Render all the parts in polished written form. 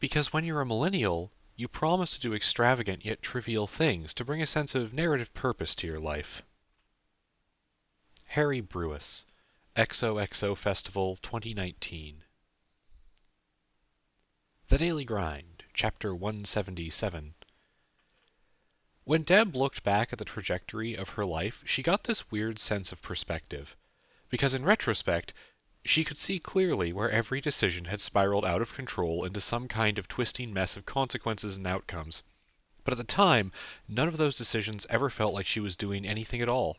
Because when you're a millennial, you promise to do extravagant yet trivial things to bring a sense of narrative purpose to your life. Harry Brewis, XOXO Festival 2019. The Daily Grind, Chapter 177. When Deb looked back at the trajectory of her life, she got this weird sense of perspective. Because in retrospect, she could see clearly where every decision had spiraled out of control into some kind of twisting mess of consequences and outcomes. But at the time, none of those decisions ever felt like she was doing anything at all.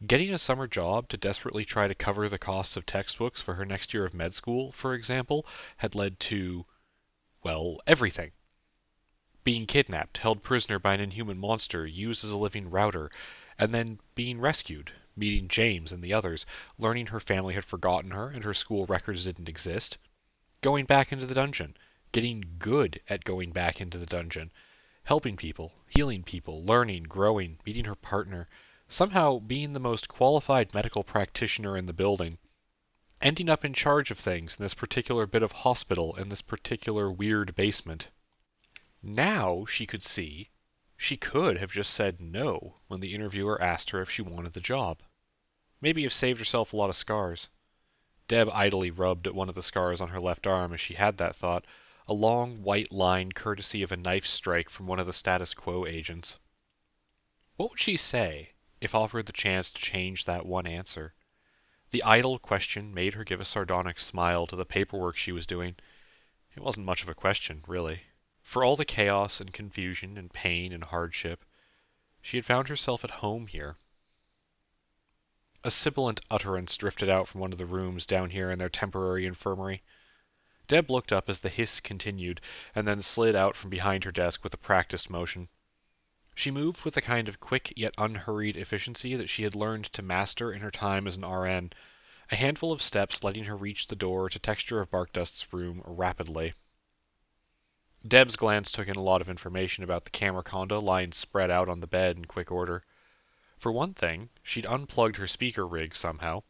Getting a summer job to desperately try to cover the costs of textbooks for her next year of med school, for example, had led to, well, everything. Being kidnapped, held prisoner by an inhuman monster, used as a living router, and then being rescued, meeting James and the others, learning her family had forgotten her and her school records didn't exist, going back into the dungeon, getting good at going back into the dungeon, helping people, healing people, learning, growing, meeting her partner, somehow being the most qualified medical practitioner in the building, ending up in charge of things in this particular bit of hospital in this particular weird basement. Now she could see she could have just said no when the interviewer asked her if she wanted the job. Maybe have saved herself a lot of scars. Deb idly rubbed at one of the scars on her left arm as she had that thought, a long white line courtesy of a knife strike from one of the status quo agents. What would she say if offered the chance to change that one answer? The idle question made her give a sardonic smile to the paperwork she was doing. It wasn't much of a question, really. For all the chaos and confusion and pain and hardship, she had found herself at home here. A sibilant utterance drifted out from one of the rooms down here in their temporary infirmary. Deb looked up as the hiss continued, and then slid out from behind her desk with a practiced motion. She moved with the kind of quick yet unhurried efficiency that she had learned to master in her time as an RN, a handful of steps letting her reach the door to Texture of Barkdust's room rapidly. Deb's glance took in a lot of information about the Camerconda lying spread out on the bed in quick order. For one thing, she'd unplugged her speaker rig somehow.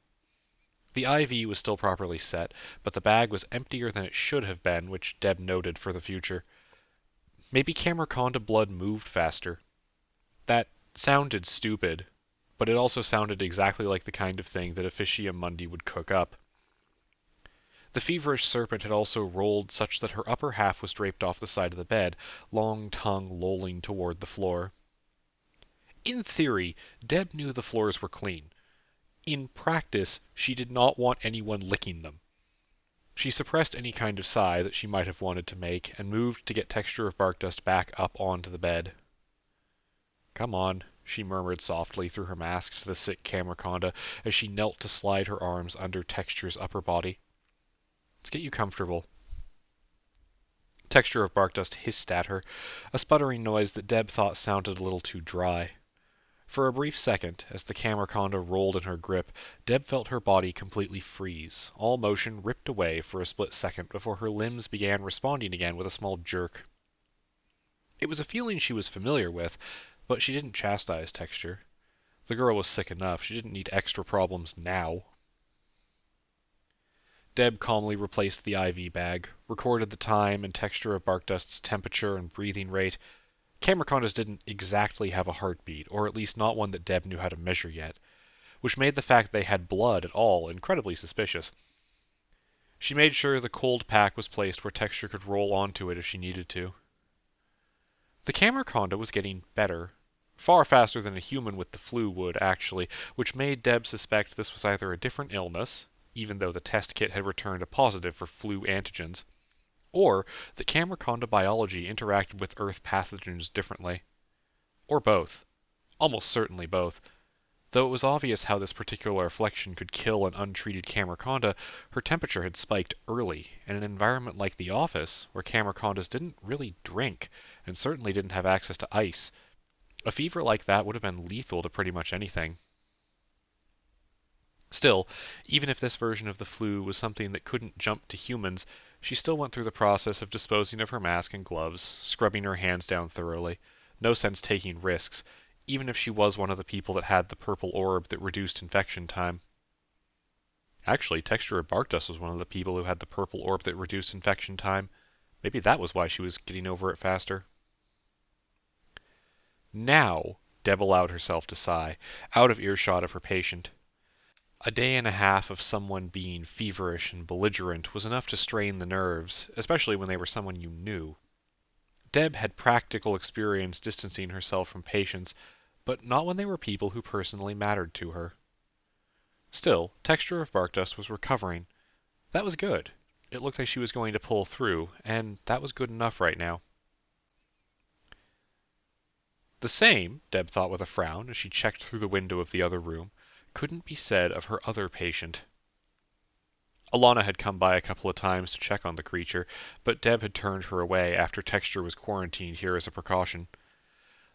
The IV was still properly set, but the bag was emptier than it should have been, which Deb noted for the future. Maybe Camerconda blood moved faster. That sounded stupid, but it also sounded exactly like the kind of thing that Officium Mundi would cook up. The feverish serpent had also rolled such that her upper half was draped off the side of the bed, long tongue lolling toward the floor. In theory, Deb knew the floors were clean. In practice, she did not want anyone licking them. She suppressed any kind of sigh that she might have wanted to make, and moved to get Texture of Barkdust back up onto the bed. "Come on," she murmured softly through her mask to the sick Camerconda as she knelt to slide her arms under Texture's upper body. "Let's get you comfortable." Texture of Barkdust hissed at her, a sputtering noise that Deb thought sounded a little too dry. For a brief second, as the Camerconda rolled in her grip, Deb felt her body completely freeze, all motion ripped away for a split second before her limbs began responding again with a small jerk. It was a feeling she was familiar with, but she didn't chastise Texture. The girl was sick enough, she didn't need extra problems now. Deb calmly replaced the IV bag, recorded the time and Texture of Barkdust's temperature and breathing rate. Camercondas didn't exactly have a heartbeat, or at least not one that Deb knew how to measure yet, which made the fact they had blood at all incredibly suspicious. She made sure the cold pack was placed where Texture could roll onto it if she needed to. The Camerconda was getting better, far faster than a human with the flu would, actually, which made Deb suspect this was either a different illness, even though the test kit had returned a positive for flu antigens, or that Camerconda biology interacted with Earth pathogens differently. Or both. Almost certainly both. Though it was obvious how this particular affliction could kill an untreated Camerconda, her temperature had spiked early in an environment like the office, where Camercondas didn't really drink, and certainly didn't have access to ice. A fever like that would have been lethal to pretty much anything. Still, even if this version of the flu was something that couldn't jump to humans, she still went through the process of disposing of her mask and gloves, scrubbing her hands down thoroughly. No sense taking risks, even if she was one of the people that had the purple orb that reduced infection time. Actually, Texture of Barkdust was one of the people who had the purple orb that reduced infection time. Maybe that was why she was getting over it faster. Now, Deb allowed herself to sigh, out of earshot of her patient. A day and a half of someone being feverish and belligerent was enough to strain the nerves, especially when they were someone you knew. Deb had practical experience distancing herself from patients, but not when they were people who personally mattered to her. Still, Texture of Bark Dust was recovering. That was good. It looked like she was going to pull through, and that was good enough right now. The same, Deb thought with a frown as she checked through the window of the other room, couldn't be said of her other patient. Alana had come by a couple of times to check on the creature, but Deb had turned her away after Texture was quarantined here as a precaution.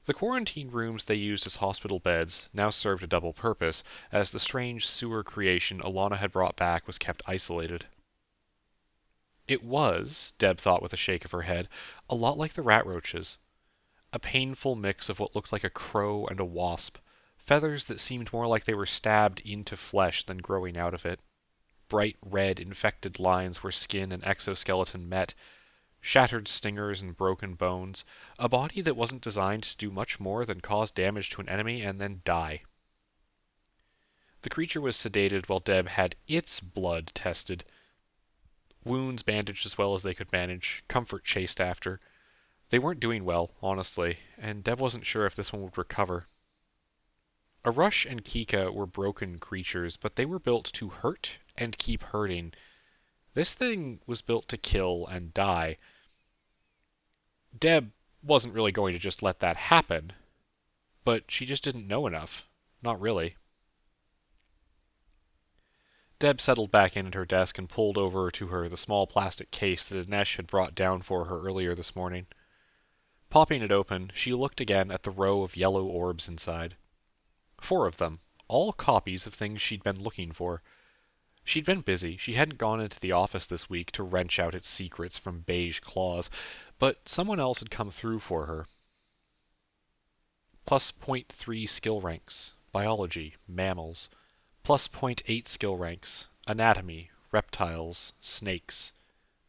The quarantine rooms they used as hospital beds now served a double purpose, as the strange sewer creation Alana had brought back was kept isolated. It was, Deb thought with a shake of her head, a lot like the rat roaches. A painful mix of what looked like a crow and a wasp, feathers that seemed more like they were stabbed into flesh than growing out of it. Bright red infected lines where skin and exoskeleton met, shattered stingers and broken bones, a body that wasn't designed to do much more than cause damage to an enemy and then die. The creature was sedated while Deb had its blood tested. Wounds bandaged as well as they could manage, comfort chased after. They weren't doing well, honestly, and Deb wasn't sure if this one would recover. Arush and Kika were broken creatures, but they were built to hurt and keep hurting. This thing was built to kill and die. Deb wasn't really going to just let that happen, but she just didn't know enough. Not really. Deb settled back in at her desk and pulled over to her the small plastic case that Anesh had brought down for her earlier this morning. Popping it open, she looked again at the row of yellow orbs inside. 4 of them, all copies of things she'd been looking for. She'd been busy. She hadn't gone into the office this week to wrench out its secrets from beige claws, but someone else had come through for her. Plus .3 skill ranks, biology, mammals. Plus .8 skill ranks, anatomy, reptiles, snakes.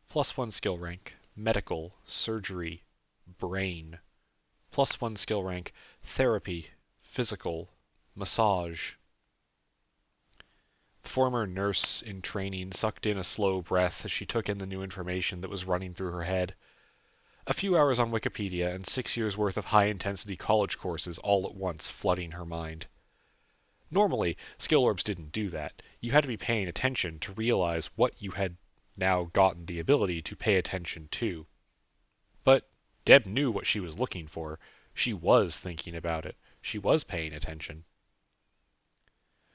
Plus 1 skill rank, medical, surgery, brain. Plus 1 skill rank, therapy, physical, massage. The former nurse in training sucked in a slow breath as she took in the new information that was running through her head. A few hours on Wikipedia and 6 years' worth of high-intensity college courses all at once flooding her mind. Normally, skill orbs didn't do that. You had to be paying attention to realize what you had now gotten the ability to pay attention to. But Deb knew what she was looking for. She was thinking about it. She was paying attention.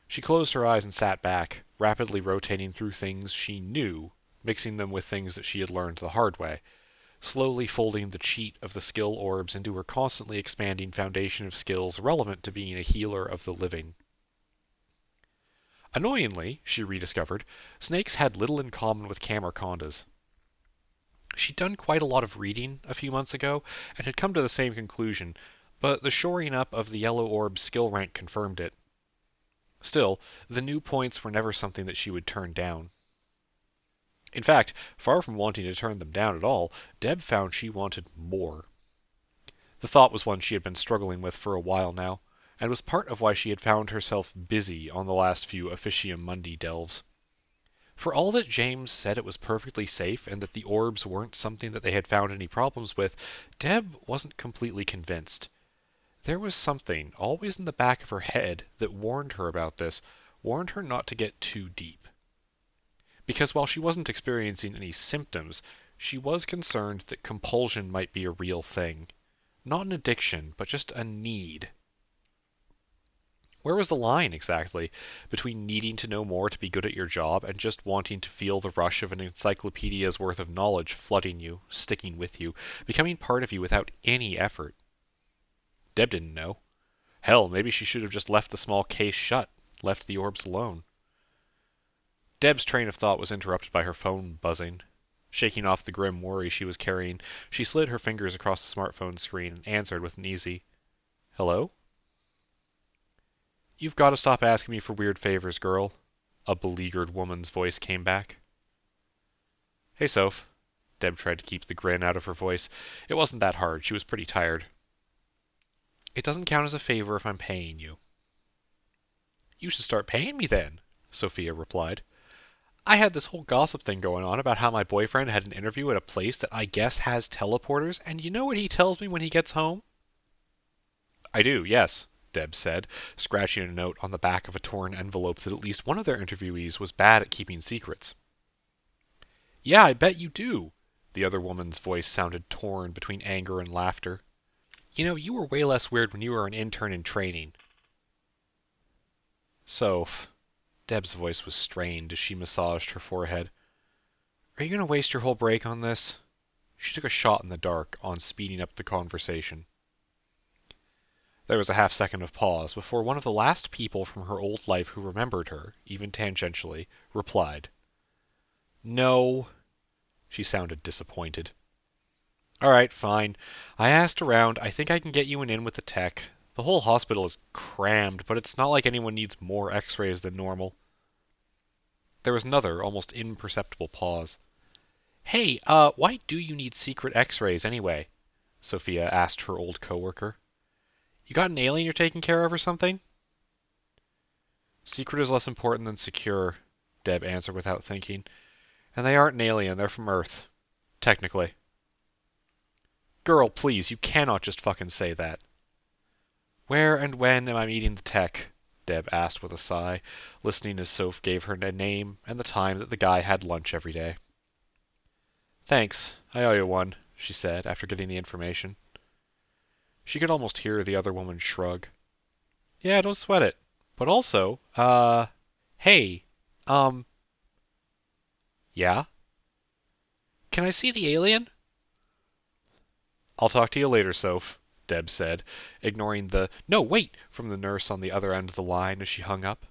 She closed her eyes and sat back, rapidly rotating through things she knew, mixing them with things that she had learned the hard way, slowly folding the cheat of the skill orbs into her constantly expanding foundation of skills relevant to being a healer of the living. Annoyingly, she rediscovered, snakes had little in common with cameroncondas. She'd done quite a lot of reading a few months ago and had come to the same conclusion, but the shoring up of the yellow orb's skill rank confirmed it. Still, the new points were never something that she would turn down. In fact, far from wanting to turn them down at all, Deb found she wanted more. The thought was one she had been struggling with for a while now, and was part of why she had found herself busy on the last few Officium Mundi delves. For all that James said it was perfectly safe and that the orbs weren't something that they had found any problems with, Deb wasn't completely convinced. There was something, always in the back of her head, that warned her about this, warned her not to get too deep. Because while she wasn't experiencing any symptoms, she was concerned that compulsion might be a real thing. Not an addiction, but just a need. Where was the line, exactly, between needing to know more to be good at your job and just wanting to feel the rush of an encyclopedia's worth of knowledge flooding you, sticking with you, becoming part of you without any effort? Deb didn't know. Hell, maybe she should have just left the small case shut, left the orbs alone. Deb's train of thought was interrupted by her phone buzzing. Shaking off the grim worry she was carrying, she slid her fingers across the smartphone screen and answered with an easy, "Hello?" "You've got to stop asking me for weird favors, girl," a beleaguered woman's voice came back. "Hey, Soph. Deb tried to keep the grin out of her voice. It wasn't that hard. She was pretty tired. It doesn't count as a favor if I'm paying you. You should start paying me then, Sophia replied. I had this whole gossip thing going on about how my boyfriend had an interview at a place that I guess has teleporters, and you know what he tells me when he gets home? I do, yes, Deb said, scratching a note on the back of a torn envelope that at least one of their interviewees was bad at keeping secrets. Yeah, I bet you do. The other woman's voice sounded torn between anger and laughter. You know, you were way less weird when you were an intern in training. Soph. Deb's voice was strained as she massaged her forehead. Are you going to waste your whole break on this? She took a shot in the dark on speeding up the conversation. There was a half-second of pause before one of the last people from her old life who remembered her, even tangentially, replied. No. She sounded disappointed. All right, fine. I asked around. I think I can get you an in with the tech. The whole hospital is crammed, but it's not like anyone needs more x-rays than normal. There was another, almost imperceptible pause. Hey, why do you need secret x-rays anyway? Sophia asked her old coworker. You got an alien you're taking care of or something? Secret is less important than secure, Deb answered without thinking. And they aren't an alien, they're from Earth. Technically. Girl, please, you cannot just fucking say that. Where and when am I meeting the tech? Deb asked with a sigh, listening as Soph gave her a name and the time that the guy had lunch every day. Thanks, I owe you one, she said after getting the information. She could almost hear the other woman shrug. Yeah, don't sweat it. But also, hey, yeah? Can I see the alien? I'll talk to you later, Soph, Deb said, ignoring the "No, wait!" from the nurse on the other end of the line as she hung up.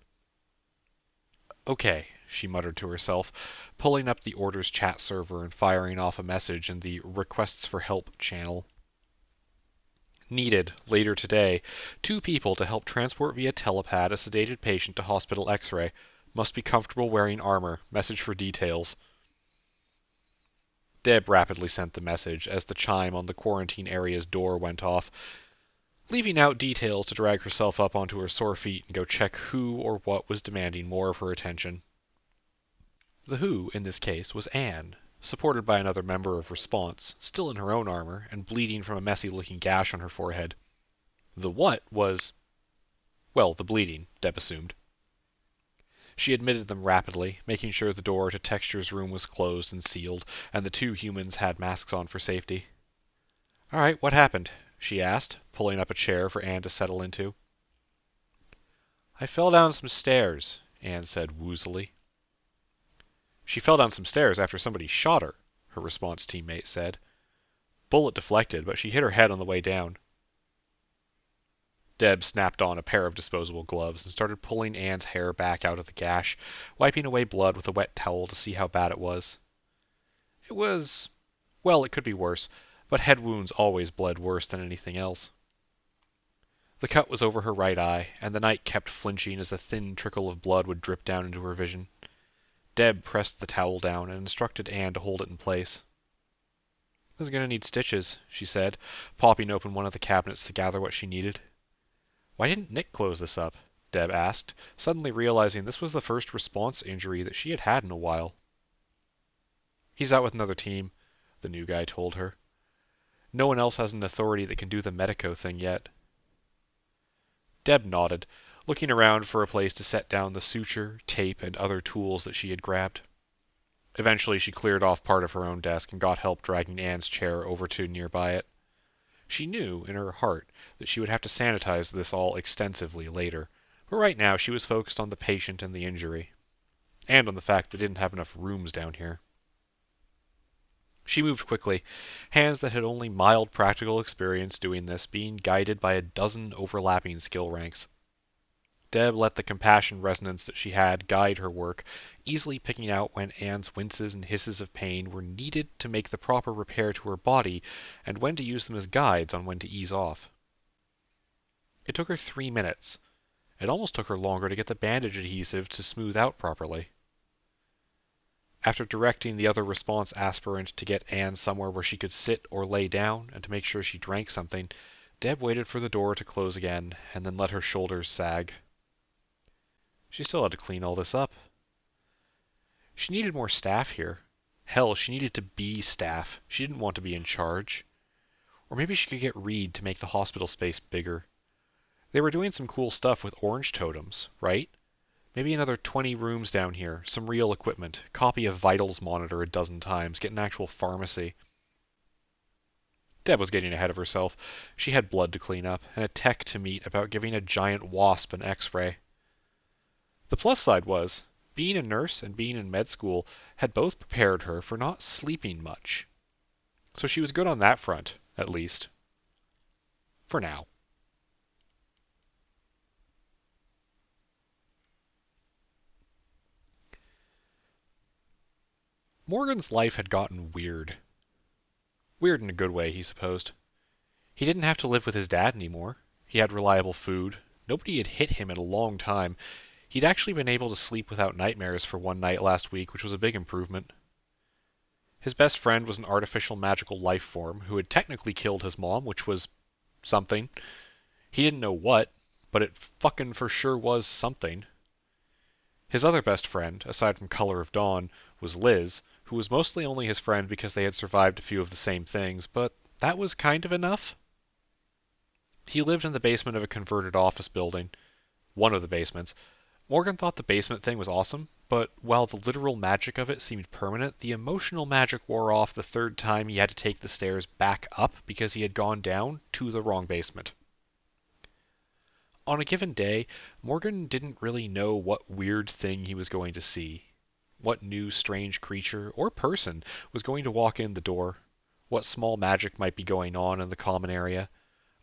Okay, she muttered to herself, pulling up the orders chat server and firing off a message in the Requests for Help channel. Needed, later today, 2 people to help transport via telepad a sedated patient to hospital x-ray. Must be comfortable wearing armor. Message for details. Deb rapidly sent the message as the chime on the quarantine area's door went off, leaving out details to drag herself up onto her sore feet and go check who or what was demanding more of her attention. The who, in this case, was Anne, supported by another member of Response, still in her own armor and bleeding from a messy-looking gash on her forehead. The what was, well, the bleeding, Deb assumed. She admitted them rapidly, making sure the door to Texture's room was closed and sealed, and the 2 humans had masks on for safety. All right, what happened? She asked, pulling up a chair for Anne to settle into. I fell down some stairs, Anne said woozily. She fell down some stairs after somebody shot her, her Response teammate said. Bullet deflected, but she hit her head on the way down. Deb snapped on a pair of disposable gloves and started pulling Anne's hair back out of the gash, wiping away blood with a wet towel to see how bad it was. It was... well, it could be worse, but head wounds always bled worse than anything else. The cut was over her right eye, and the night kept flinching as a thin trickle of blood would drip down into her vision. Deb pressed the towel down and instructed Anne to hold it in place. This is going to need stitches, she said, popping open one of the cabinets to gather what she needed. Why didn't Nick close this up? Deb asked, suddenly realizing this was the first Response injury that she had had in a while. He's out with another team, the new guy told her. No one else has an authority that can do the medico thing yet. Deb nodded, looking around for a place to set down the suture, tape, and other tools that she had grabbed. Eventually she cleared off part of her own desk and got help dragging Anne's chair over to nearby it. She knew, in her heart, that she would have to sanitize this all extensively later, but right now she was focused on the patient and the injury, and on the fact they didn't have enough rooms down here. She moved quickly, hands that had only mild practical experience doing this being guided by a dozen overlapping skill ranks. Deb let the compassion resonance that she had guide her work, easily picking out when Anne's winces and hisses of pain were needed to make the proper repair to her body, and when to use them as guides on when to ease off. It took her 3 minutes. It almost took her longer to get the bandage adhesive to smooth out properly. After directing the other response aspirant to get Anne somewhere where she could sit or lay down and to make sure she drank something, Deb waited for the door to close again and then let her shoulders sag. She still had to clean all this up. She needed more staff here. Hell, she needed to be staff. She didn't want to be in charge. Or maybe she could get Reed to make the hospital space bigger. They were doing some cool stuff with orange totems, right? Maybe another 20 rooms down here, some real equipment, copy of Vitals monitor a dozen times, get an actual pharmacy. Deb was getting ahead of herself. She had blood to clean up, and a tech to meet about giving a giant wasp an x-ray. The plus side was, being a nurse and being in med school had both prepared her for not sleeping much. So she was good on that front, at least. For now. Morgan's life had gotten weird. Weird in a good way, he supposed. He didn't have to live with his dad anymore. He had reliable food. Nobody had hit him in a long time. He'd actually been able to sleep without nightmares for one night last week, which was a big improvement. His best friend was an artificial magical life form who had technically killed his mom, which was something. He didn't know what, but it fucking for sure was something. His other best friend, aside from Color of Dawn, was Liz, who was mostly only his friend because they had survived a few of the same things, but that was kind of enough. He lived in the basement of a converted office building. One of the basements. Morgan thought the basement thing was awesome, but while the literal magic of it seemed permanent, the emotional magic wore off the third time he had to take the stairs back up because he had gone down to the wrong basement. On a given day, Morgan didn't really know what weird thing he was going to see, what new strange creature or person was going to walk in the door, what small magic might be going on in the common area,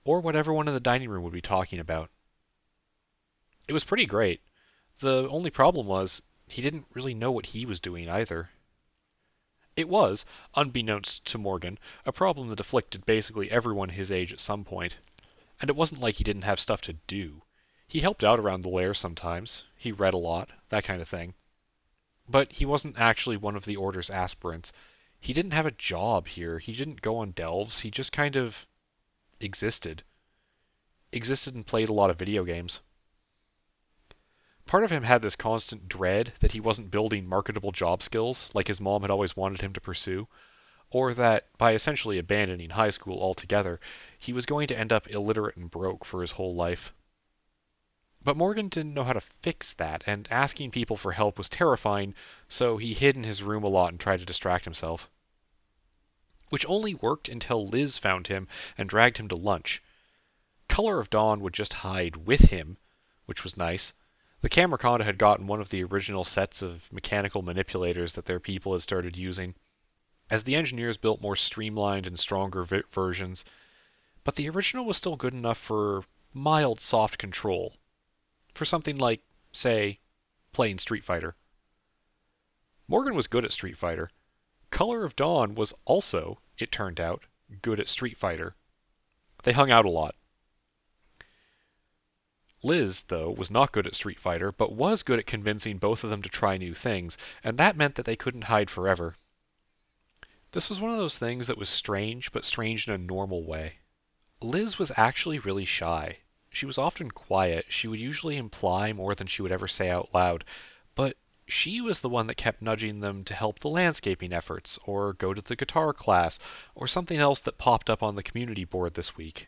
or what everyone in the dining room would be talking about. It was pretty great. The only problem was, he didn't really know what he was doing either. It was, unbeknownst to Morgan, a problem that afflicted basically everyone his age at some point. And it wasn't like he didn't have stuff to do. He helped out around the lair sometimes. He read a lot, that kind of thing. But he wasn't actually one of the Order's aspirants. He didn't have a job here. He didn't go on delves. He just kind of existed. Existed and played a lot of video games. Part of him had this constant dread that he wasn't building marketable job skills like his mom had always wanted him to pursue, or that, by essentially abandoning high school altogether, he was going to end up illiterate and broke for his whole life. But Morgan didn't know how to fix that, and asking people for help was terrifying, so he hid in his room a lot and tried to distract himself. Which only worked until Liz found him and dragged him to lunch. Color of Dawn would just hide with him, which was nice. The Camerconda had gotten one of the original sets of mechanical manipulators that their people had started using, as the engineers built more streamlined and stronger versions, but the original was still good enough for mild soft control. For something like, say, playing Street Fighter. Morgan was good at Street Fighter. Color of Dawn was also, it turned out, good at Street Fighter. They hung out a lot. Liz, though, was not good at Street Fighter, but was good at convincing both of them to try new things, and that meant that they couldn't hide forever. This was one of those things that was strange, but strange in a normal way. Liz was actually really shy. She was often quiet. She would usually imply more than she would ever say out loud, but she was the one that kept nudging them to help the landscaping efforts, or go to the guitar class, or something else that popped up on the community board this week.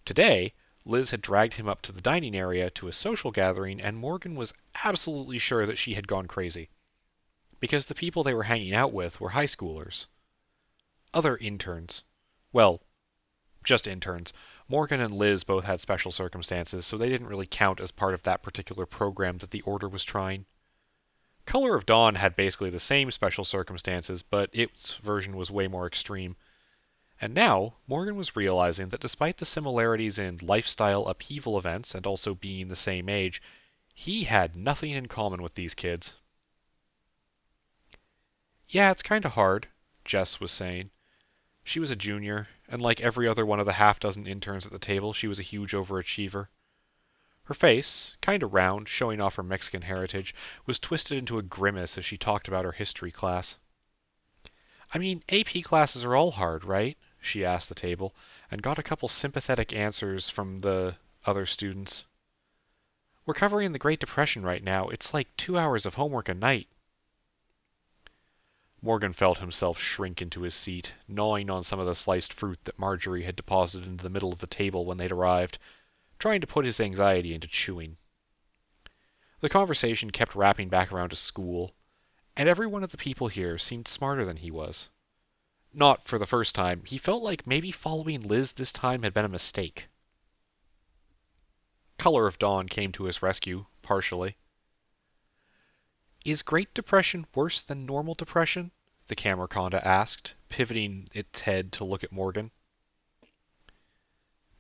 Today, Liz had dragged him up to the dining area to a social gathering, and Morgan was absolutely sure that she had gone crazy. Because the people they were hanging out with were high schoolers. Other interns. Well, just interns. Morgan and Liz both had special circumstances, so they didn't really count as part of that particular program that the Order was trying. Color of Dawn had basically the same special circumstances, but its version was way more extreme. And now, Morgan was realizing that despite the similarities in lifestyle upheaval events and also being the same age, he had nothing in common with these kids. Yeah, it's kinda hard, Jess was saying. She was a junior, and like every other one of the half-dozen interns at the table, she was a huge overachiever. Her face, kinda round, showing off her Mexican heritage, was twisted into a grimace as she talked about her history class. I mean, AP classes are all hard, right? She asked the table, and got a couple sympathetic answers from the other students. We're covering the Great Depression right now. It's like 2 hours of homework a night. Morgan felt himself shrink into his seat, gnawing on some of the sliced fruit that Marjorie had deposited into the middle of the table when they'd arrived, trying to put his anxiety into chewing. The conversation kept wrapping back around to school, and every one of the people here seemed smarter than he was. Not for the first time, he felt like maybe following Liz this time had been a mistake. Color of Dawn came to his rescue, partially. Is Great Depression worse than normal depression? The Camerconda asked, pivoting its head to look at Morgan.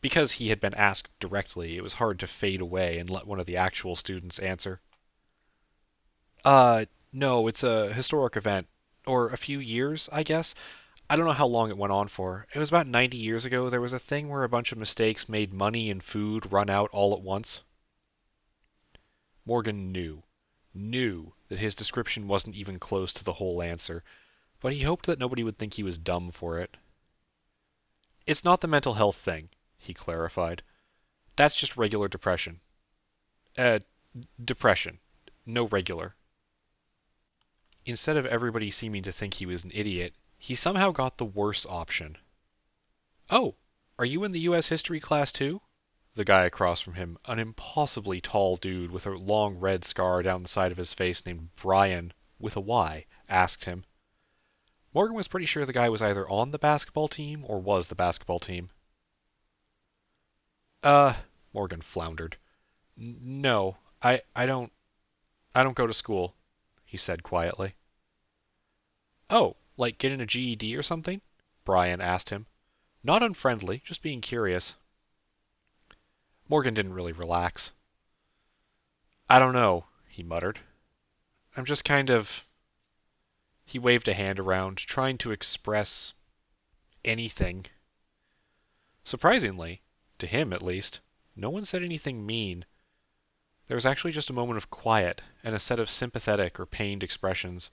Because he had been asked directly, it was hard to fade away and let one of the actual students answer. No, it's a historic event. Or a few years, I guess. I don't know how long it went on for. It was about 90 years ago. There was a thing where a bunch of mistakes made money and food run out all at once. Morgan knew that his description wasn't even close to the whole answer, but he hoped that nobody would think he was dumb for it. It's not the mental health thing, he clarified. That's just regular depression. Depression. No regular. Instead of everybody seeming to think he was an idiot, he somehow got the worse option. Oh, are you in the U.S. history class too? The guy across from him, an impossibly tall dude with a long red scar down the side of his face named Brian, with a Y, asked him. Morgan was pretty sure the guy was either on the basketball team or was the basketball team. Morgan floundered. No, I don't go to school, he said quietly. Oh, like getting a GED or something? Brian asked him. Not unfriendly, just being curious. Morgan didn't really relax. I don't know, he muttered. I'm just kind of... He waved a hand around, trying to express anything. Surprisingly, to him at least, no one said anything mean. There was actually just a moment of quiet and a set of sympathetic or pained expressions.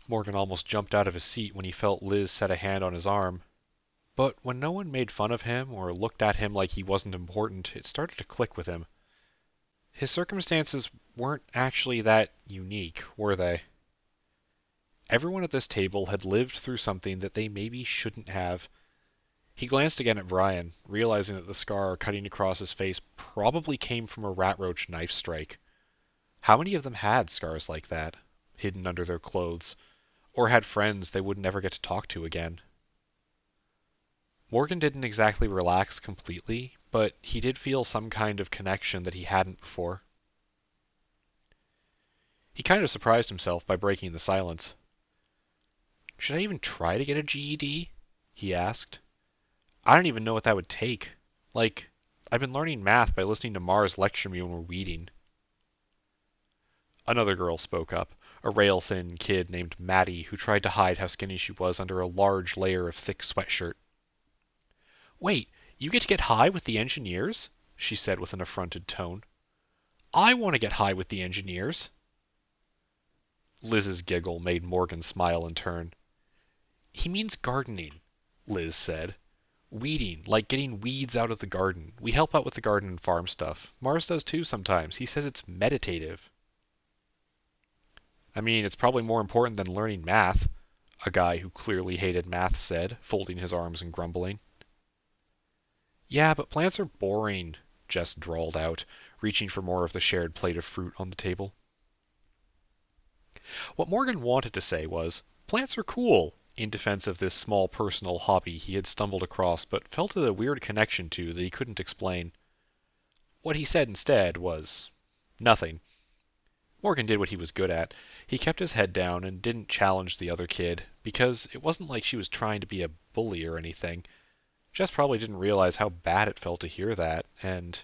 Morgan almost jumped out of his seat when he felt Liz set a hand on his arm. But when no one made fun of him or looked at him like he wasn't important, it started to click with him. His circumstances weren't actually that unique, were they? Everyone at this table had lived through something that they maybe shouldn't have. He glanced again at Brian, realizing that the scar cutting across his face probably came from a rat roach knife strike. How many of them had scars like that, hidden under their clothes, or had friends they would never get to talk to again? Morgan didn't exactly relax completely, but he did feel some kind of connection that he hadn't before. He kind of surprised himself by breaking the silence. Should I even try to get a GED? He asked. I don't even know what that would take. Like, I've been learning math by listening to Mars lecture me when we're weeding. Another girl spoke up, a rail-thin kid named Maddie who tried to hide how skinny she was under a large layer of thick sweatshirt. Wait, you get to get high with the engineers? She said with an affronted tone. I want to get high with the engineers. Liz's giggle made Morgan smile in turn. He means gardening, Liz said. Weeding, like getting weeds out of the garden. We help out with the garden and farm stuff. Mars does too sometimes. He says it's meditative. I mean, it's probably more important than learning math, a guy who clearly hated math said, folding his arms and grumbling. Yeah, but plants are boring, Jess drawled out, reaching for more of the shared plate of fruit on the table. What Morgan wanted to say was, plants are cool, in defense of this small personal hobby he had stumbled across but felt a weird connection to that he couldn't explain. What he said instead was nothing. Morgan did what he was good at. He kept his head down and didn't challenge the other kid, because it wasn't like she was trying to be a bully or anything. Jess probably didn't realize how bad it felt to hear that, and...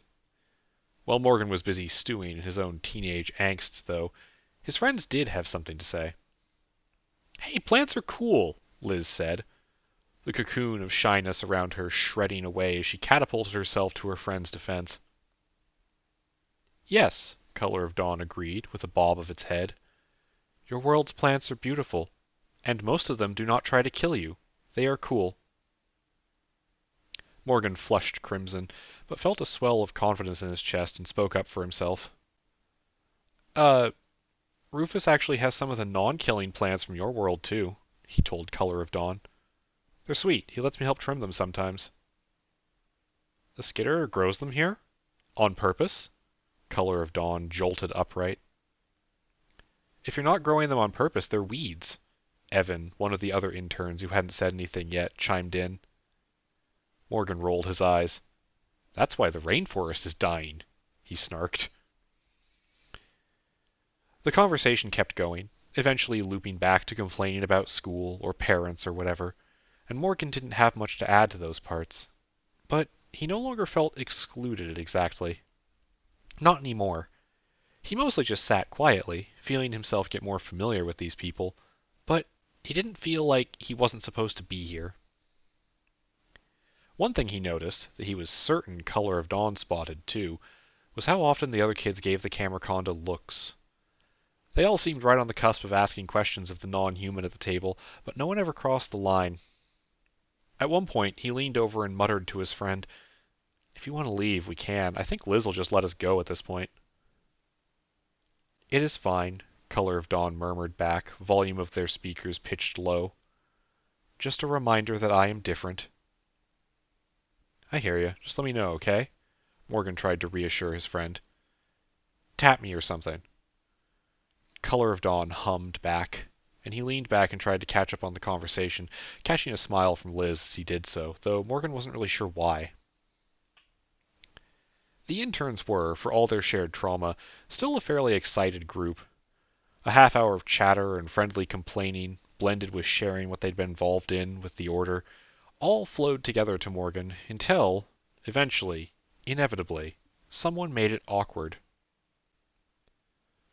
While Morgan was busy stewing in his own teenage angst, though, his friends did have something to say. Hey, plants are cool, Liz said, the cocoon of shyness around her shredding away as she catapulted herself to her friend's defense. Yes, Color of Dawn agreed, with a bob of its head. Your world's plants are beautiful, and most of them do not try to kill you. They are cool. Morgan flushed crimson, but felt a swell of confidence in his chest and spoke up for himself. Uh, Rufus actually has some of the non-killing plants from your world, too, he told Color of Dawn. They're sweet. He lets me help trim them sometimes. The Skitterer grows them here? On purpose? Color of Dawn jolted upright. If you're not growing them on purpose, they're weeds. Evan, one of the other interns who hadn't said anything yet, chimed in. Morgan rolled his eyes. That's why the rainforest is dying, he snarked. The conversation kept going, eventually looping back to complaining about school or parents or whatever, and Morgan didn't have much to add to those parts. But he no longer felt excluded exactly. Not anymore. He mostly just sat quietly, feeling himself get more familiar with these people, but he didn't feel like he wasn't supposed to be here. One thing he noticed, that he was certain Color of Dawn spotted too, was how often the other kids gave the Camerconda looks. They all seemed right on the cusp of asking questions of the non-human at the table, but no one ever crossed the line. At one point, he leaned over and muttered to his friend, If you want to leave, we can. I think Liz will just let us go at this point. It is fine, Color of Dawn murmured back, volume of their speakers pitched low. Just a reminder that I am different. I hear you. Just let me know, okay? Morgan tried to reassure his friend. Tap me or something. Color of Dawn hummed back, and he leaned back and tried to catch up on the conversation, catching a smile from Liz as he did so, though Morgan wasn't really sure why. The interns were, for all their shared trauma, still a fairly excited group. A half hour of chatter and friendly complaining, blended with sharing what they'd been involved in with the Order, all flowed together to Morgan until, eventually, inevitably, someone made it awkward.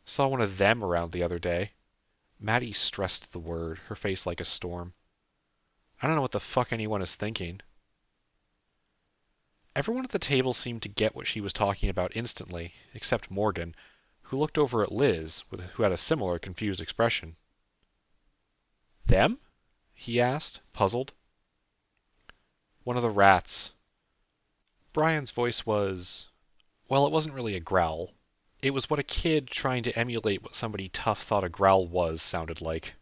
Saw one of them around the other day. Maddie stressed the word, her face like a storm. I don't know what the fuck anyone is thinking. Everyone at the table seemed to get what she was talking about instantly, except Morgan, who looked over at Liz, who had a similar confused expression. Them? He asked, puzzled. One of the rats. Brian's voice was... well, it wasn't really a growl. It was what a kid trying to emulate what somebody tough thought a growl was sounded like.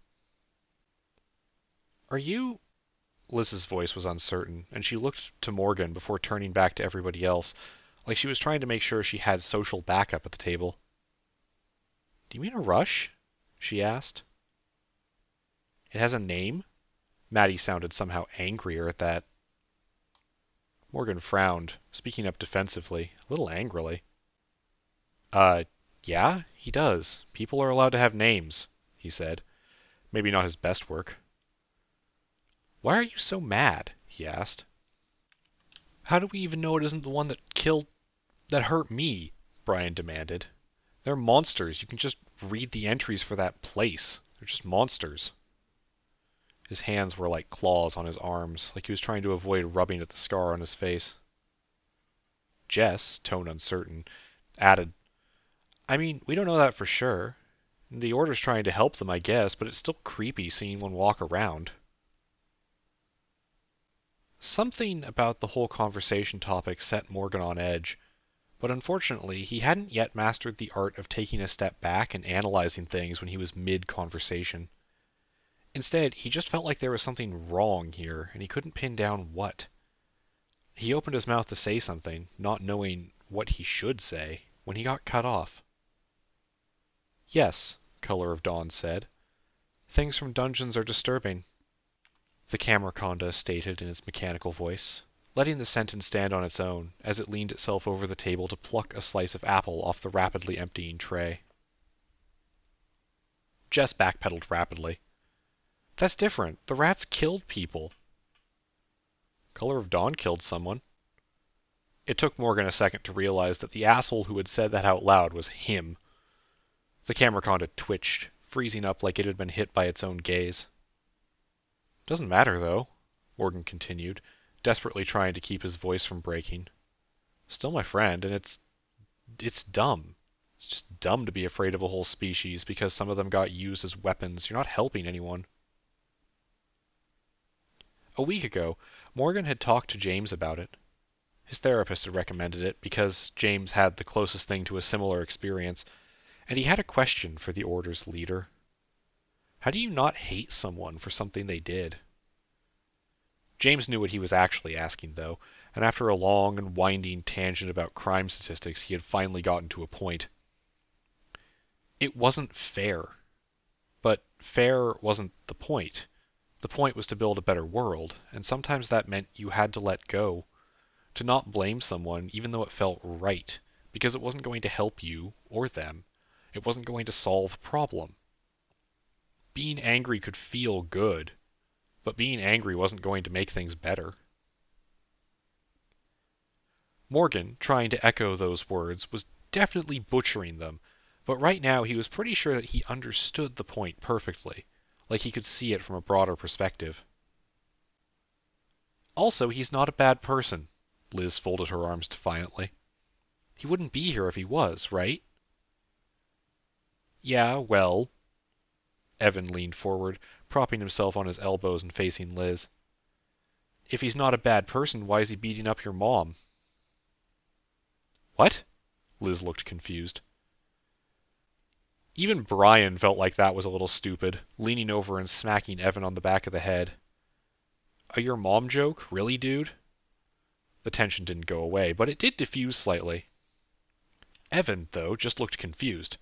Are you... Liz's voice was uncertain, and she looked to Morgan before turning back to everybody else, like she was trying to make sure she had social backup at the table. Do you mean a rush? She asked. It has a name? Maddie sounded somehow angrier at that. Morgan frowned, speaking up defensively, a little angrily. Yeah, he does. People are allowed to have names, he said. Maybe not his best work. Why are you so mad? He asked. How do we even know it isn't the one that hurt me? Brian demanded. They're monsters. You can just read the entries for that place. They're just monsters. His hands were like claws on his arms, like he was trying to avoid rubbing at the scar on his face. Jess, tone uncertain, added, I mean, we don't know that for sure. The Order's trying to help them, I guess, but it's still creepy seeing one walk around. Something about the whole conversation topic set Morgan on edge, but unfortunately he hadn't yet mastered the art of taking a step back and analyzing things when he was mid-conversation. Instead, he just felt like there was something wrong here, and he couldn't pin down what. He opened his mouth to say something, not knowing what he should say, when he got cut off. Yes, Color of Dawn said. Things from dungeons are disturbing. The Camerconda stated in its mechanical voice, letting the sentence stand on its own as it leaned itself over the table to pluck a slice of apple off the rapidly emptying tray. Jess backpedaled rapidly. That's different. The rats killed people. Color of Dawn killed someone. It took Morgan a second to realize that the asshole who had said that out loud was him. The Camerconda twitched, freezing up like it had been hit by its own gaze. Doesn't matter, though, Morgan continued, desperately trying to keep his voice from breaking. Still my friend, and it's dumb. It's just dumb to be afraid of a whole species because some of them got used as weapons. You're not helping anyone. A week ago, Morgan had talked to James about it. His therapist had recommended it because James had the closest thing to a similar experience, and he had a question for the Order's leader. How do you not hate someone for something they did? James knew what he was actually asking, though, and after a long and winding tangent about crime statistics, he had finally gotten to a point. It wasn't fair. But fair wasn't the point. The point was to build a better world, and sometimes that meant you had to let go. To not blame someone even though it felt right, because it wasn't going to help you or them. It wasn't going to solve a problem. Being angry could feel good, but being angry wasn't going to make things better. Morgan, trying to echo those words, was definitely butchering them, but right now he was pretty sure that he understood the point perfectly, like he could see it from a broader perspective. Also, he's not a bad person. Liz folded her arms defiantly. He wouldn't be here if he was, right? Yeah, well... Evan leaned forward, propping himself on his elbows and facing Liz. If he's not a bad person, why is he beating up your mom? What? Liz looked confused. Even Brian felt like that was a little stupid, leaning over and smacking Evan on the back of the head. A your mom joke? Really, dude? The tension didn't go away, but it did diffuse slightly. Evan, though, just looked confused.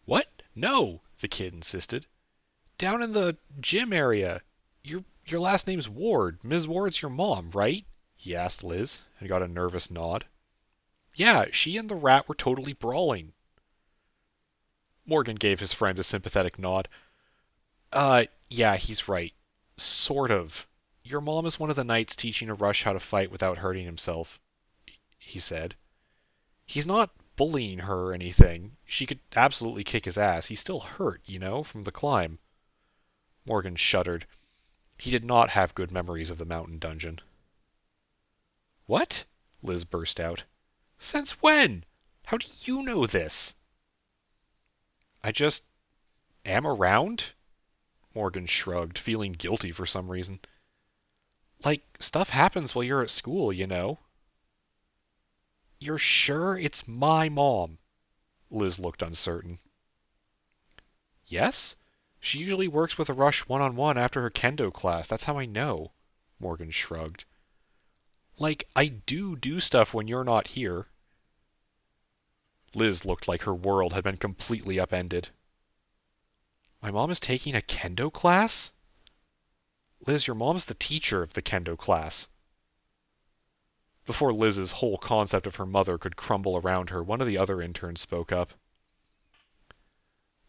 What? No, the kid insisted. Down in the gym area. Your last name's Ward. Ms. Ward's your mom, right? He asked Liz, and got a nervous nod. Yeah, she and the rat were totally brawling. Morgan gave his friend a sympathetic nod. Yeah, he's right. Sort of. Your mom is one of the knights teaching a Rush how to fight without hurting himself, he said. He's not bullying her or anything. She could absolutely kick his ass. He's still hurt, from the climb. Morgan shuddered. He did not have good memories of the mountain dungeon. What? Liz burst out. Since when? How do you know this? I just am around? Morgan shrugged, feeling guilty for some reason. Like, stuff happens while you're at school, You're sure it's my mom? Liz looked uncertain. Yes? She usually works with a Rush one-on-one after her kendo class. That's how I know. Morgan shrugged. Like, I do stuff when you're not here. Liz looked like her world had been completely upended. My mom is taking a kendo class? Liz, your mom's the teacher of the kendo class. Before Liz's whole concept of her mother could crumble around her, one of the other interns spoke up.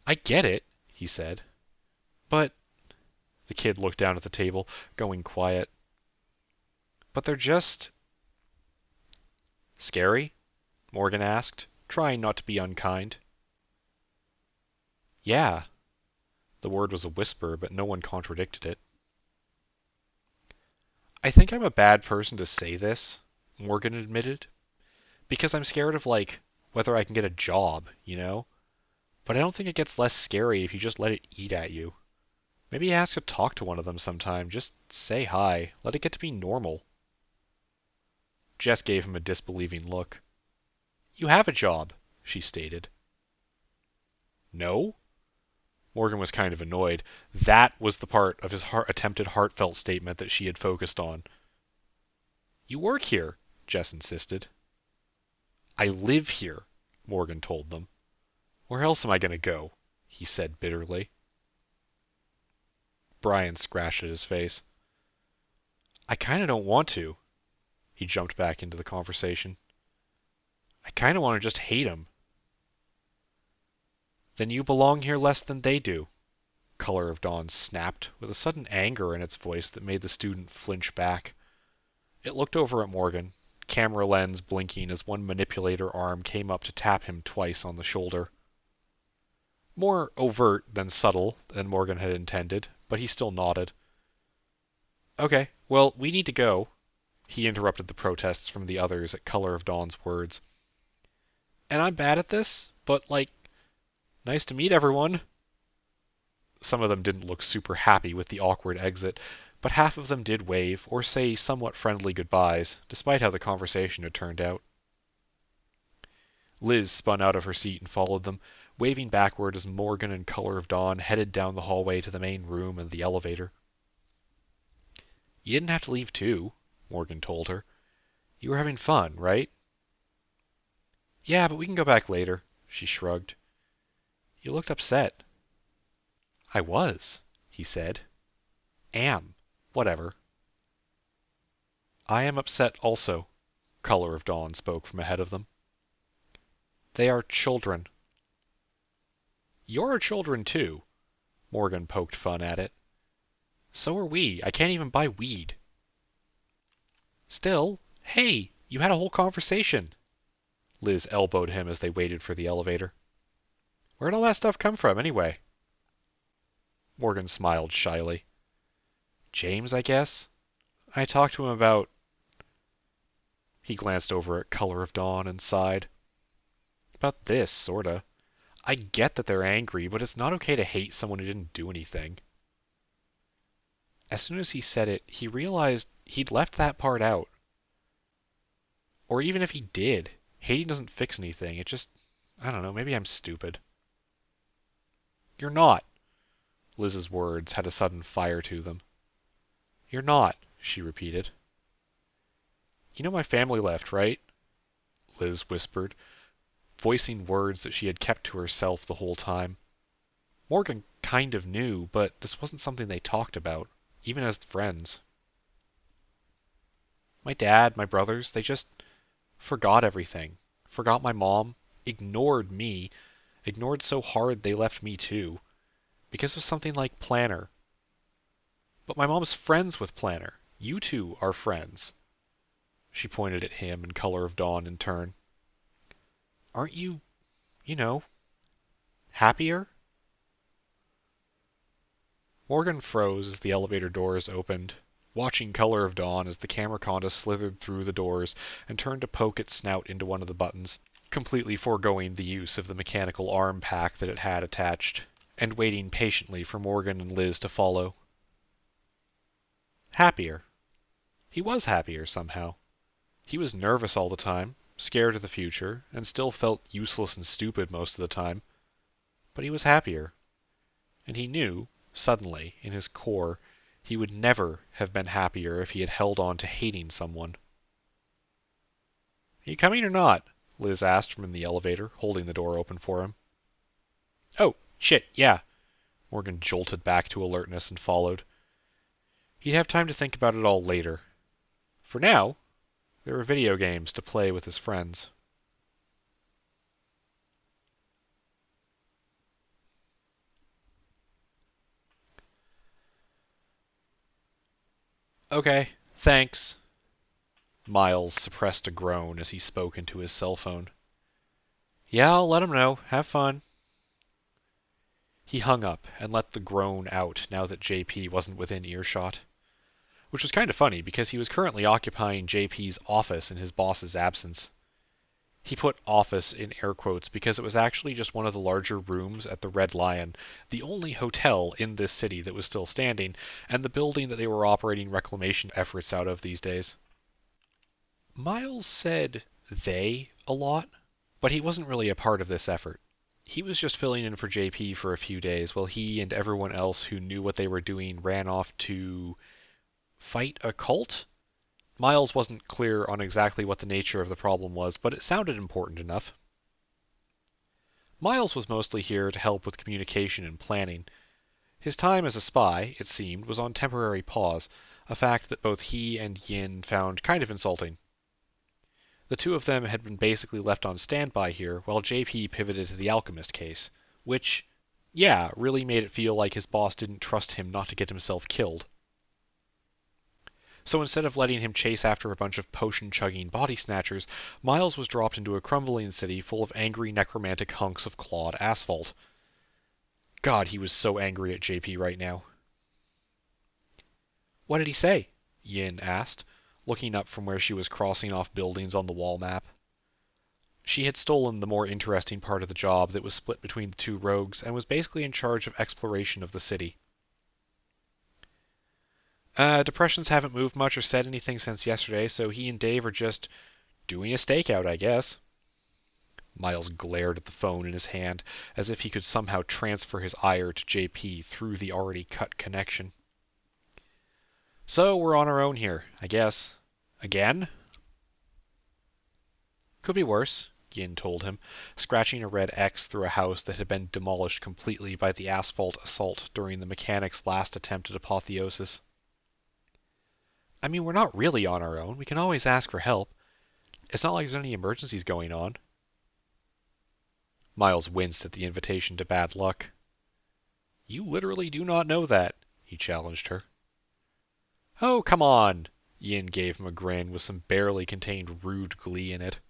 I get it, he said. But... The kid looked down at the table, going quiet. But they're just... Scary? Morgan asked, trying not to be unkind. Yeah. The word was a whisper, but no one contradicted it. I think I'm a bad person to say this, Morgan admitted, because I'm scared of, whether I can get a job, But I don't think it gets less scary if you just let it eat at you. Maybe ask to talk to one of them sometime. Just say hi. Let it get to be normal. Jess gave him a disbelieving look. You have a job, she stated. No? Morgan was kind of annoyed. That was the part of his attempted heartfelt statement that she had focused on. You work here, Jess insisted. I live here, Morgan told them. Where else am I going to go? He said bitterly. Brian scratched at his face. I kind of don't want to. He jumped back into the conversation. I kind of want to just hate him. Then you belong here less than they do. Color of Dawn snapped, with a sudden anger in its voice that made the student flinch back. It looked over at Morgan, camera lens blinking as one manipulator arm came up to tap him twice on the shoulder. More overt than subtle than Morgan had intended, but he still nodded. Okay, well, we need to go. He interrupted the protests from the others at Color of Dawn's words. And I'm bad at this, but, like, nice to meet everyone. Some of them didn't look super happy with the awkward exit, but half of them did wave or say somewhat friendly goodbyes, despite how the conversation had turned out. Liz spun out of her seat and followed them, waving backward as Morgan and Color of Dawn headed down the hallway to the main room and the elevator. You didn't have to leave too, Morgan told her. You were having fun, right? Yeah, but we can go back later, she shrugged. You looked upset. I was, he said. Am. Whatever. I am upset also, Color of Dawn spoke from ahead of them. They are children. You're children too, Morgan poked fun at it. So are we. I can't even buy weed. Still, hey, you had a whole conversation. Liz elbowed him as they waited for the elevator. Where'd all that stuff come from, anyway? Morgan smiled shyly. James, I guess? I talked to him about... He glanced over at Color of Dawn and sighed. About this, sorta. I get that they're angry, but it's not okay to hate someone who didn't do anything. As soon as he said it, he realized he'd left that part out. Or even if he did, hating doesn't fix anything. It just... I don't know, maybe I'm stupid. You're not. Liz's words had a sudden fire to them. You're not, she repeated. You know my family left, right? Liz whispered, voicing words that she had kept to herself the whole time. Morgan kind of knew, but this wasn't something they talked about, even as friends. My dad, my brothers, they just forgot everything. Forgot my mom, ignored me, ignored so hard they left me too, because of something like Planner. But my mom's friends with Planner. You two are friends. She pointed at him and Color of Dawn in turn. Aren't you, happier? Morgan froze as the elevator doors opened, watching Color of Dawn as the camera conda slithered through the doors and turned to poke its snout into one of the buttons, completely foregoing the use of the mechanical arm pack that it had attached, and waiting patiently for Morgan and Liz to follow. Happier. He was happier somehow. He was nervous all the time, scared of the future, and still felt useless and stupid most of the time. But he was happier. And he knew, suddenly, in his core, he would never have been happier if he had held on to hating someone. Are you coming or not? Liz asked from in the elevator, holding the door open for him. Oh, shit, yeah. Morgan jolted back to alertness and followed. He'd have time to think about it all later. For now, there were video games to play with his friends. Okay, thanks. Miles suppressed a groan as he spoke into his cell phone. Yeah, I'll let him know. Have fun. He hung up and let the groan out now that JP wasn't within earshot. Which was kind of funny because he was currently occupying JP's office in his boss's absence. He put office in air quotes because it was actually just one of the larger rooms at the Red Lion, the only hotel in this city that was still standing, and the building that they were operating reclamation efforts out of these days. Miles said they a lot, but he wasn't really a part of this effort. He was just filling in for JP for a few days while he and everyone else who knew what they were doing ran off to fight a cult? Miles wasn't clear on exactly what the nature of the problem was, but it sounded important enough. Miles was mostly here to help with communication and planning. His time as a spy, it seemed, was on temporary pause, a fact that both he and Yin found kind of insulting. The two of them had been basically left on standby here while JP pivoted to the alchemist case, which, yeah, really made it feel like his boss didn't trust him not to get himself killed. So instead of letting him chase after a bunch of potion-chugging body snatchers, Miles was dropped into a crumbling city full of angry necromantic hunks of clawed asphalt. God, he was so angry at JP right now. What did he say? Yin asked, looking up from where she was crossing off buildings on the wall map. She had stolen the more interesting part of the job that was split between the two rogues and was basically in charge of exploration of the city. Depressions haven't moved much or said anything since yesterday, so he and Dave are just doing a stakeout, I guess. Miles glared at the phone in his hand, as if he could somehow transfer his ire to JP through the already cut connection. So we're on our own here, I guess. Again? Could be worse, Yin told him, scratching a red X through a house that had been demolished completely by the asphalt assault during the mechanic's last attempt at apotheosis. I mean, we're not really on our own. We can always ask for help. It's not like there's any emergencies going on. Miles winced at the invitation to bad luck. You literally do not know that, he challenged her. Oh, come on! Yin gave him a grin with some barely contained rude glee in it.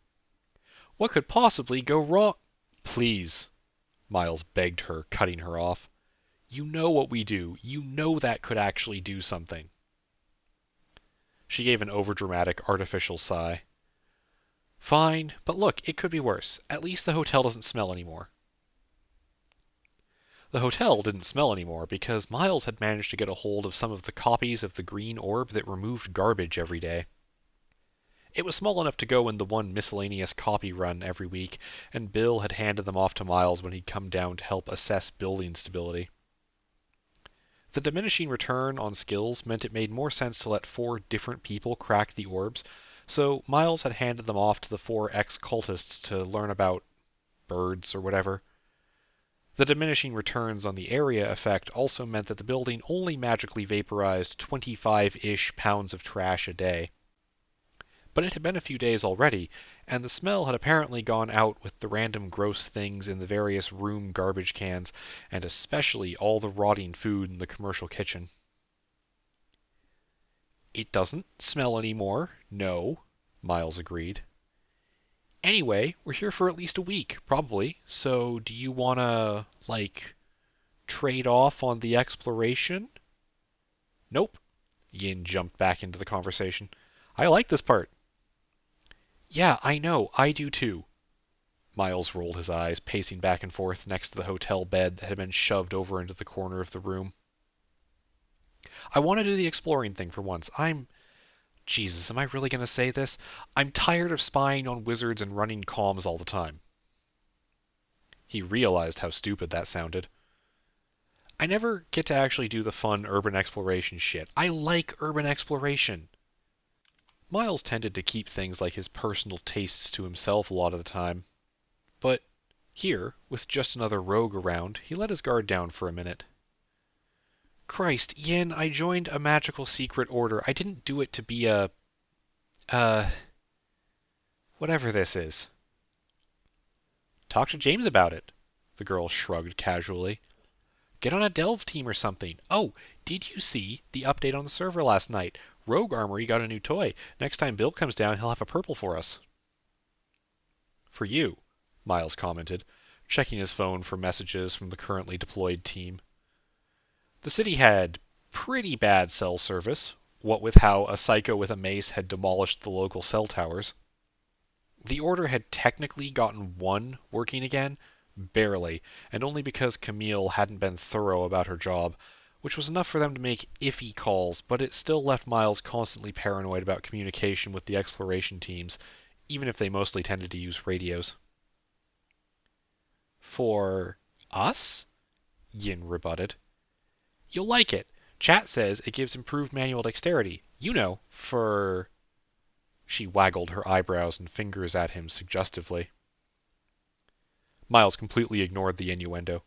What could possibly go wrong? Please, Miles begged her, cutting her off. You know what we do. You know that could actually do something. She gave an overdramatic, artificial sigh. Fine, but look, it could be worse. At least the hotel doesn't smell anymore. The hotel didn't smell anymore because Miles had managed to get a hold of some of the copies of the green orb that removed garbage every day. It was small enough to go in the one miscellaneous copy run every week, and Bill had handed them off to Miles when he'd come down to help assess building stability. The diminishing return on skills meant it made more sense to let 4 different people crack the orbs, so Miles had handed them off to the 4 ex-cultists to learn about birds or whatever. The diminishing returns on the area effect also meant that the building only magically vaporized 25-ish pounds of trash a day. But it had been a few days already, and the smell had apparently gone out with the random gross things in the various room garbage cans, and especially all the rotting food in the commercial kitchen. It doesn't smell anymore, no, Miles agreed. Anyway, we're here for at least a week, probably, so do you wanna, trade off on the exploration? Nope. Yin jumped back into the conversation. I like this part. Yeah, I know, I do too. Miles rolled his eyes, pacing back and forth next to the hotel bed that had been shoved over into the corner of the room. I want to do the exploring thing for once. Jesus, am I really going to say this? I'm tired of spying on wizards and running comms all the time. He realized how stupid that sounded. I never get to actually do the fun urban exploration shit. I like urban exploration. Miles tended to keep things like his personal tastes to himself a lot of the time. But here, with just another rogue around, he let his guard down for a minute. Christ, Yin, I joined a magical secret order. I didn't do it to be whatever this is. Talk to James about it, the girl shrugged casually. Get on a delve team or something. Oh, did you see the update on the server last night? Rogue Armory got a new toy. Next time Bill comes down, he'll have a purple for us. For you, Miles commented, checking his phone for messages from the currently deployed team. The city had pretty bad cell service, what with how a psycho with a mace had demolished the local cell towers. The Order had technically gotten one working again, barely, and only because Camille hadn't been thorough about her job, which was enough for them to make iffy calls, but it still left Miles constantly paranoid about communication with the exploration teams, even if they mostly tended to use radios. For us? Yin rebutted. You'll like it. Chat says it gives improved manual dexterity. You know, for... She waggled her eyebrows and fingers at him suggestively. Miles completely ignored the innuendo.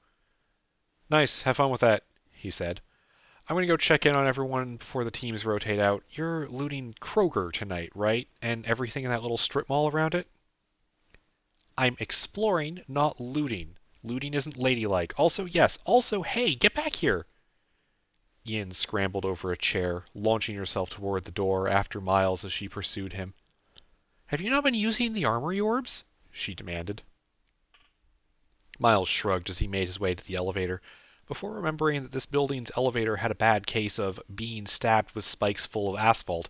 Nice, have fun with that, he said. I'm going to go check in on everyone before the teams rotate out. You're looting Kroger tonight, right? And everything in that little strip mall around it? I'm exploring, not looting. Looting isn't ladylike. Also, yes. Also, hey, get back here! Yin scrambled over a chair, launching herself toward the door after Miles as she pursued him. Have you not been using the armory orbs? She demanded. Miles shrugged as he made his way to the elevator, before remembering that this building's elevator had a bad case of being stabbed with spikes full of asphalt,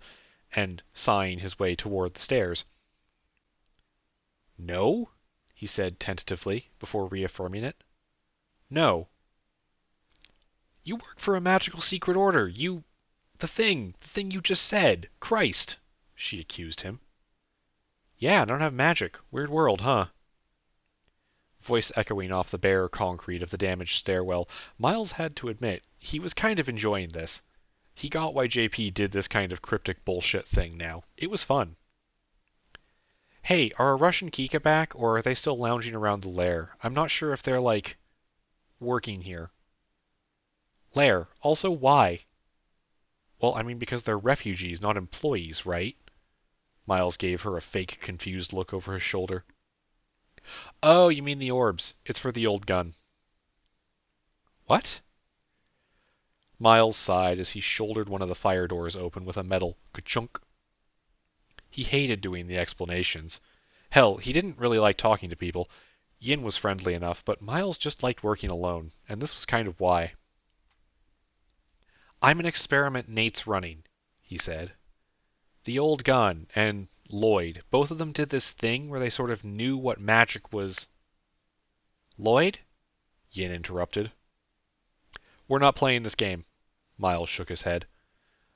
and sighing his way toward the stairs. No, he said tentatively, before reaffirming it. No. You work for a magical secret order. The thing you just said. Christ, she accused him. Yeah, I don't have magic. Weird world, huh? Voice echoing off the bare concrete of the damaged stairwell, Miles had to admit he was kind of enjoying this. He got why JP did this kind of cryptic bullshit thing now. It was fun. Hey, are Rush and Kika back, or are they still lounging around the lair? I'm not sure if they're, working here. Lair. Also, why? Well, I mean, because they're refugees, not employees, right? Miles gave her a fake, confused look over his shoulder. Oh, you mean the orbs. It's for the old gun. What? Miles sighed as he shouldered one of the fire doors open with a metal ka-chunk. He hated doing the explanations. Hell, he didn't really like talking to people. Yin was friendly enough, but Miles just liked working alone, and this was kind of why. I'm an experiment Nate's running, he said. The old gun and Lloyd, both of them did this thing where they sort of knew what magic was. Lloyd? Yin interrupted. We're not playing this game. Miles shook his head.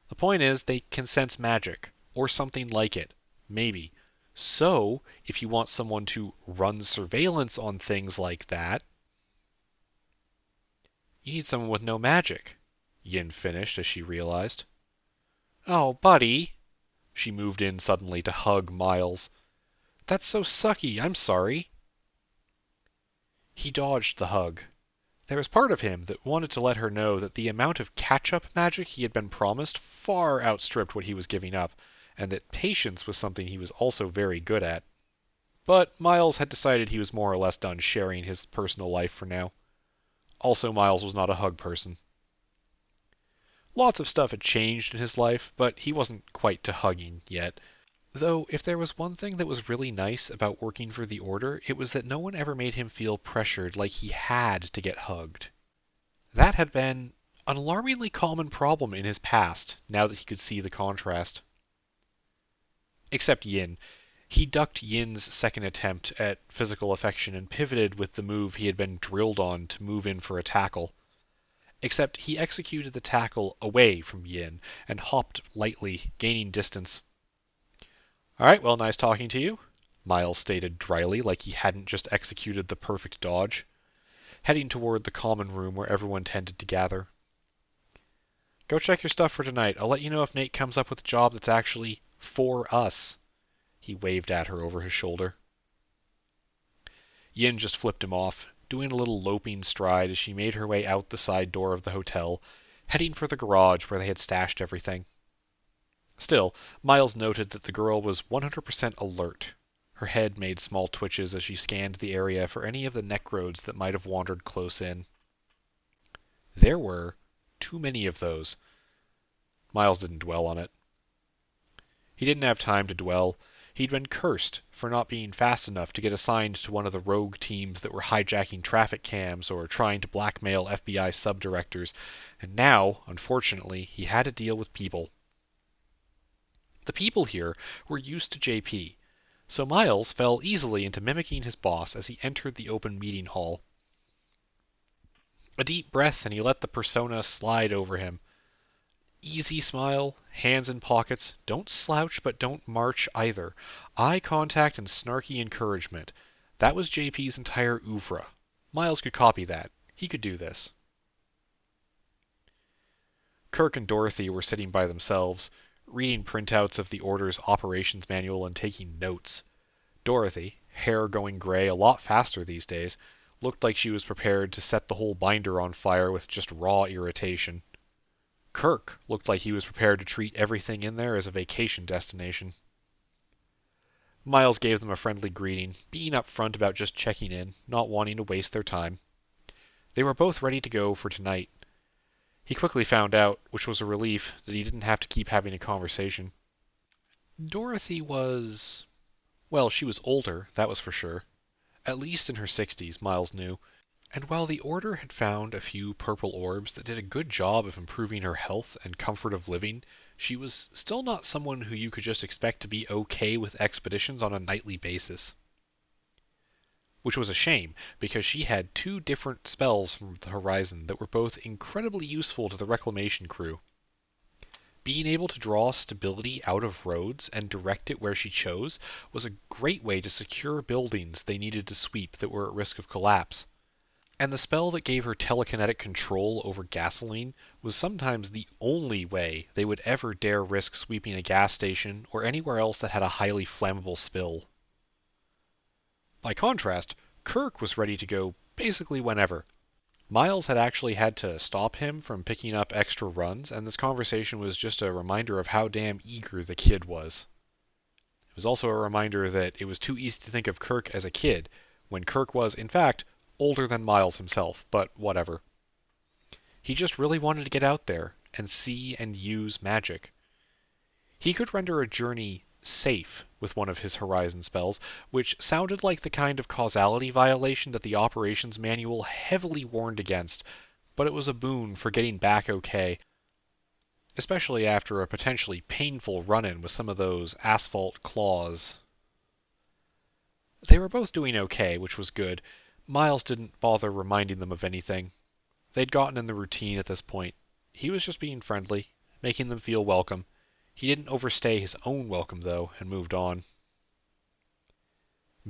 The point is, they can sense magic, or something like it. Maybe. So, if you want someone to run surveillance on things like that, you need someone with no magic, Yin finished as she realized. Oh, buddy. She moved in suddenly to hug Miles. That's so sucky, I'm sorry. He dodged the hug. There was part of him that wanted to let her know that the amount of catch-up magic he had been promised far outstripped what he was giving up, and that patience was something he was also very good at. But Miles had decided he was more or less done sharing his personal life for now. Also, Miles was not a hug person. Lots of stuff had changed in his life, but he wasn't quite to hugging yet. Though, if there was one thing that was really nice about working for the Order, it was that no one ever made him feel pressured like he had to get hugged. That had been an alarmingly common problem in his past, now that he could see the contrast. Except Yin. He ducked Yin's second attempt at physical affection and pivoted with the move he had been drilled on to move in for a tackle. Except he executed the tackle away from Yin and hopped lightly, gaining distance. All right, well, nice talking to you, Miles stated dryly, like he hadn't just executed the perfect dodge, heading toward the common room where everyone tended to gather. Go check your stuff for tonight. I'll let you know if Nate comes up with a job that's actually for us. He waved at her over his shoulder. Yin just flipped him off, doing a little loping stride as she made her way out the side door of the hotel, heading for the garage where they had stashed everything. Still, Miles noted that the girl was 100% alert. Her head made small twitches as she scanned the area for any of the necrodes that might have wandered close in. There were too many of those. Miles didn't dwell on it. He didn't have time to dwell. He'd been cursed for not being fast enough to get assigned to one of the rogue teams that were hijacking traffic cams or trying to blackmail FBI subdirectors, and now, unfortunately, he had to deal with people. The people here were used to JP, so Miles fell easily into mimicking his boss as he entered the open meeting hall. A deep breath and he let the persona slide over him. Easy smile, hands in pockets, don't slouch but don't march either. Eye contact and snarky encouragement. That was JP's entire oeuvre. Miles could copy that. He could do this. Kirk and Dorothy were sitting by themselves, reading printouts of the Order's operations manual and taking notes. Dorothy, hair going gray a lot faster these days, looked like she was prepared to set the whole binder on fire with just raw irritation. Kirk looked like he was prepared to treat everything in there as a vacation destination. Miles gave them a friendly greeting, being upfront about just checking in, not wanting to waste their time. They were both ready to go for tonight. He quickly found out, which was a relief, that he didn't have to keep having a conversation. Dorothy was... well, she was older, that was for sure. At least in her 60s, Miles knew. And while the Order had found a few purple orbs that did a good job of improving her health and comfort of living, she was still not someone who you could just expect to be okay with expeditions on a nightly basis. which was a shame because she had two different spells from the Horizon that were both incredibly useful to the reclamation crew. Being able to draw stability out of roads and direct it where she chose was a great way to secure buildings they needed to sweep that were at risk of collapse. And the spell that gave her telekinetic control over gasoline was sometimes the only way they would ever dare risk sweeping a gas station or anywhere else that had a highly flammable spill. By contrast, Kirk was ready to go basically whenever. Miles had actually had to stop him from picking up extra runs, and this conversation was just a reminder of how damn eager the kid was. It was also a reminder that it was too easy to think of Kirk as a kid, when Kirk was, in fact, older than Miles himself, but whatever. He just really wanted to get out there and see and use magic. He could render a journey safe with one of his Horizon spells, which sounded like the kind of causality violation that the operations manual heavily warned against, but it was a boon for getting back okay, especially after a potentially painful run-in with some of those asphalt claws. They were both doing okay, which was good. Miles didn't bother reminding them of anything. They'd gotten in the routine at this point. He was just being friendly, making them feel welcome. He didn't overstay his own welcome, though, and moved on.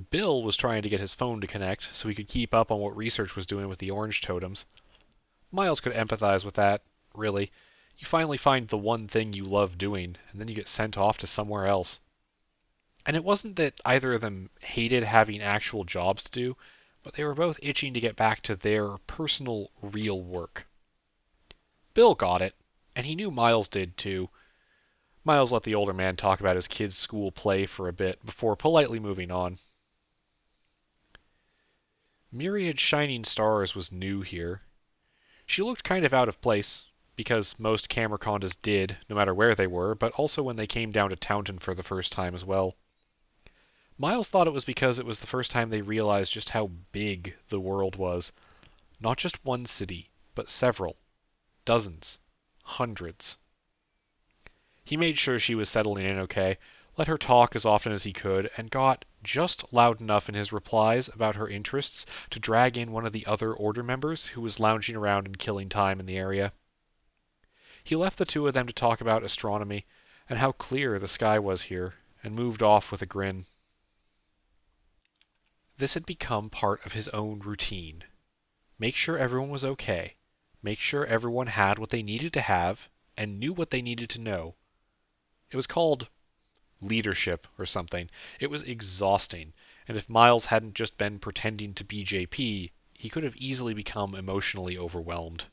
Bill was trying to get his phone to connect so he could keep up on what research was doing with the orange totems. Miles could empathize with that, really. You finally find the one thing you love doing, and then you get sent off to somewhere else. And it wasn't that either of them hated having actual jobs to do, but they were both itching to get back to their personal, real work. Bill got it, and he knew Miles did too. Miles let the older man talk about his kid's school play for a bit before politely moving on. Myriad Shining Stars was new here. She looked kind of out of place, because most Camercondas did, no matter where they were, but also when they came down to Taunton for the first time as well. Miles thought it was because it was the first time they realized just how big the world was. Not just one city, but several. Dozens. Hundreds. He made sure she was settling in okay, let her talk as often as he could, and got just loud enough in his replies about her interests to drag in one of the other Order members who was lounging around and killing time in the area. He left the two of them to talk about astronomy and how clear the sky was here, and moved off with a grin. This had become part of his own routine. Make sure everyone was okay. Make sure everyone had what they needed to have, and knew what they needed to know. It was called leadership or something. It was exhausting, and if Miles hadn't just been pretending to be JP, he could have easily become emotionally overwhelmed.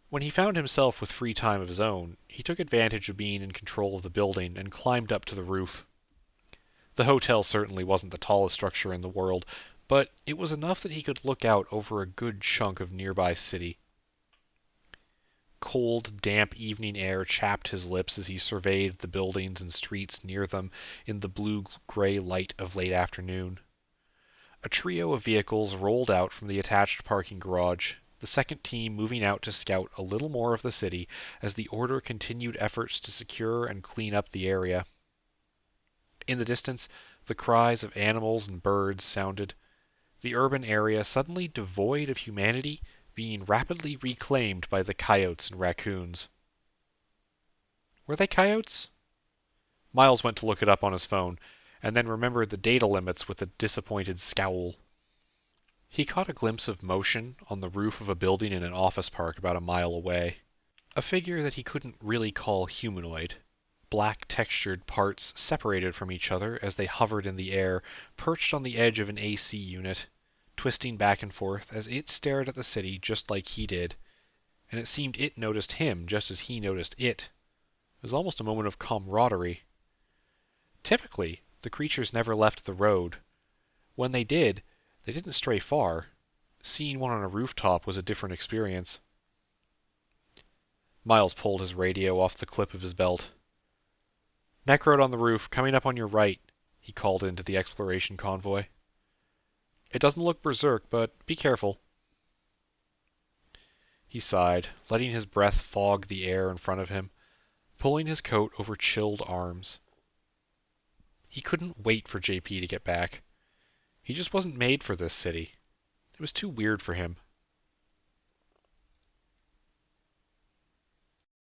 When he found himself with free time of his own, he took advantage of being in control of the building and climbed up to the roof. The hotel certainly wasn't the tallest structure in the world, but it was enough that he could look out over a good chunk of nearby city. Cold, damp evening air chapped his lips as he surveyed the buildings and streets near them in the blue-gray light of late afternoon. A trio of vehicles rolled out from the attached parking garage, the second team moving out to scout a little more of the city as the Order continued efforts to secure and clean up the area. In the distance, the cries of animals and birds sounded, the urban area suddenly devoid of humanity being rapidly reclaimed by the coyotes and raccoons. Were they coyotes? Miles went to look it up on his phone, and then remembered the data limits with a disappointed scowl. He caught a glimpse of motion on the roof of a building in an office park about a mile away. A figure that he couldn't really call humanoid. Black textured parts separated from each other as they hovered in the air, perched on the edge of an AC unit, twisting back and forth as it stared at the city just like he did, and it seemed it noticed him just as he noticed it. It was almost a moment of camaraderie. Typically, the creatures never left the road. When they did, they didn't stray far. Seeing one on a rooftop was a different experience. Miles pulled his radio off the clip of his belt. "Necrode on the roof, coming up on your right," he called into the exploration convoy. "It doesn't look berserk, but be careful." He sighed, letting his breath fog the air in front of him, pulling his coat over chilled arms. He couldn't wait for JP to get back. He just wasn't made for this city. It was too weird for him.